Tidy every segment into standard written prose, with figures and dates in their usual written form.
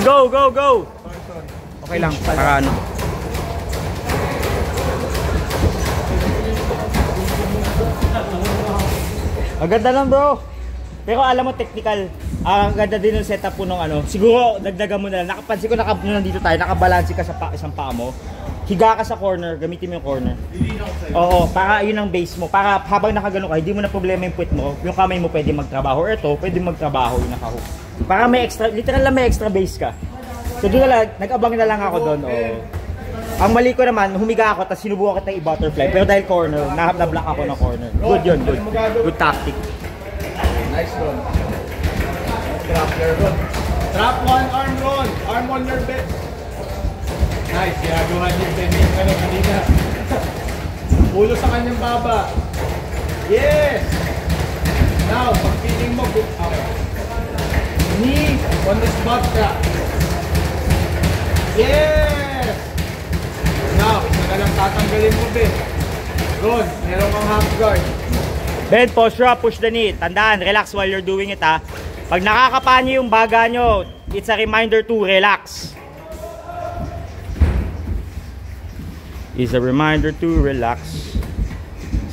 go, go, go. Okay lang, para ano. Ang ganda lang bro. Pero alam mo technical, ang ganda din ng setup po nung ano. Siguro dagdagan mo na lang. Nakapansin ko nandito tayo, nakabalansi ka sa isang paa mo. Higa ka sa corner, gamitin mo yung corner. Oo, para yun ang base mo. Para habang nakagano ka, hindi mo na problema yung puwet mo. Yung kamay mo pwede magtrabaho. Or ito, pwede magtrabaho yung nakahook. Para may extra, literal lang may extra base ka. So doon na lang, nag-abang na lang ako doon. Oo. Ang mali ko naman, humiga ako, tapos sinubukan kita i-butterfly. Pero dahil corner, na-block ako ng corner. Good yun, good. Good tactic. Nice roll. Trap your roll. Trap one, arm roll. Arm on your bed. Nice, ginagawa niyo yung kanina. Ulo sa kanyang baba. Yes! Now, pag feeling mo, good. Okay. Knee on the spot trap. Yes! Now, isa ka lang tatanggalin mo, Ben. Ron, meron kang half guard. Ben, posture up, push the knee. Tandaan, relax while you're doing it ha. Pag nakakapa niyo yung baga nyo, it's a reminder to relax. It's a reminder to relax.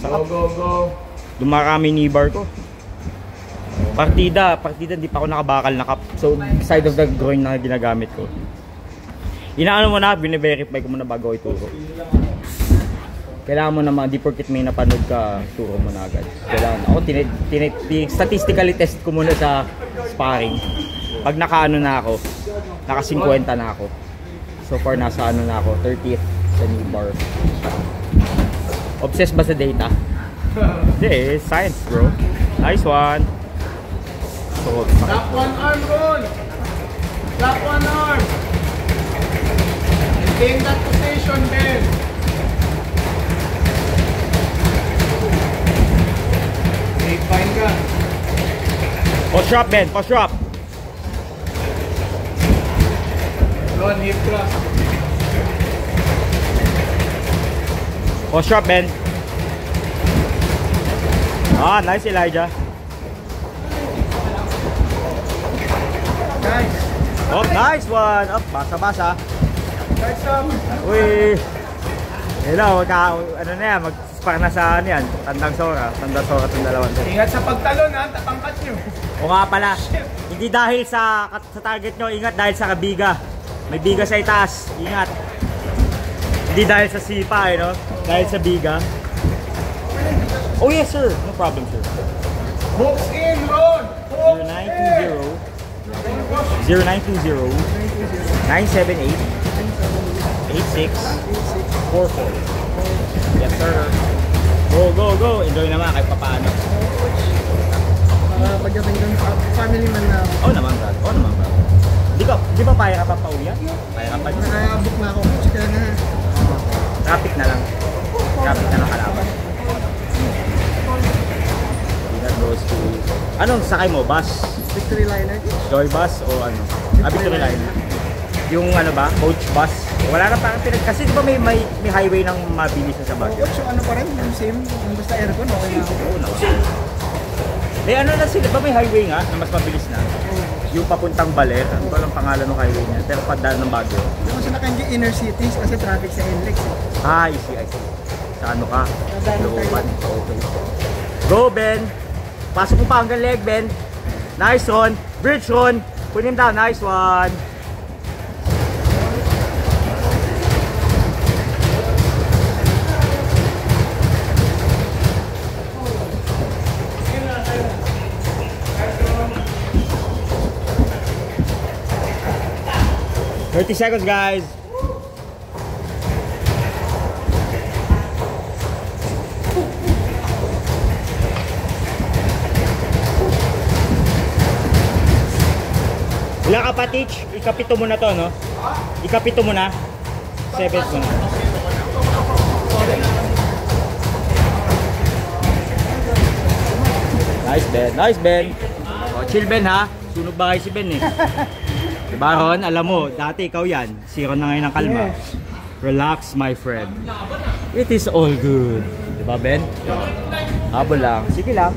Go, go, go. Dumarami knee bar ko. Partida, hindi pa ako nakabakal na cup. So, side of the groin na ginagamit ko. Inaano mo na, bine-verify ko muna bago ako ituro. Kailangan mo naman, di porkit may napanood ka, turo mo na agad. Kailangan ako, statistically test ko muna sa sparring. Pag naka-ano na ako, naka 50 na ako. So far, nasa ano na ako, 30th sa knee bar. Obsessed ba sa data? Hindi, science bro. Nice one. So, Drop one arm, Ron. Drop one arm. Maintain that position, Ben. Make fine ka. Push up, Ben. Push up. Ron, hip thrust. Push up, Ben. Ah, nice, Elijah. Nice. Oh, nice one. Up, basa-basa. Nice up. Uy. Hello, ano na yan, mag-spar na sa ano yan. Tandang Sora itong dalawang. Ingat sa pagtalon ha, tatangkat nyo. O nga pala, hindi dahil sa target nyo, ingat dahil sa kabiga. May biga sa itaas, ingat. Hindi dahil sa sipa, no? Dahil sa biga. Oh yes sir, no problem sir. Hooks in, Ron. 0920 978 8644. Yes sir. Go, go, go. Enjoy naman kahit papaano. Pagdating dun sa family man na. Oh naman brad. Oh naman brad. Di ba paya ka pa pauwi? Paya ka pa. Nakabook na ako. Kaya na. Traffic na lang. Traffic na lang kalaban. That goes to... Anong sakay mo? Bus? Victory Liner. Joy bus o ano? Victory Liner. Yung ano ba? Coach bus? Wala na parang kasi di ba may highway ng mabilis na sa Baguio? Coach, ano pa rin? Yung same? Yung basta aircon, okay na ako. Oo na. May ano na sila, ba may highway nga na mas mabilis na? Yung papuntang Baler, ano ba lang pangalan ng highway niya? Pero padaan ng Baguio. Yung kasi nakanji inner cities kasi traffic sa NLEX. Ah, I see. Sa ano ka? Looban. Okay. Go, Ben! Pasok mo pa hanggang leg, Ben. Nice one. Bridge one. Put him down. Nice one. $30 seconds, guys. Wala ka pa, teach? Ikapito mo na to, no? Ikapito mo na. 7th mo na. Nice, Ben. Nice, Ben. Oh, chill, Ben, ha? Sunog ba kayo si Ben, eh? Diba, Ron? Alam mo, dati ikaw yan. Si Ron na ngayon ng kalma. Relax, my friend. It is all good. Diba, Ben? Habol lang. Sige lang.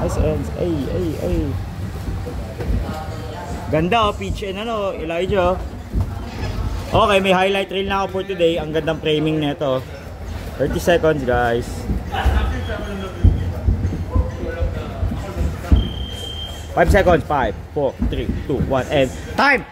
Nice ends. Ay. Ganda oh, peach and ano, Elijah. Okay, may highlight reel na ako for today. Ang gandang framing nito. 30 seconds, guys. 5 seconds. 5, 4, 3, 2, 1, and time!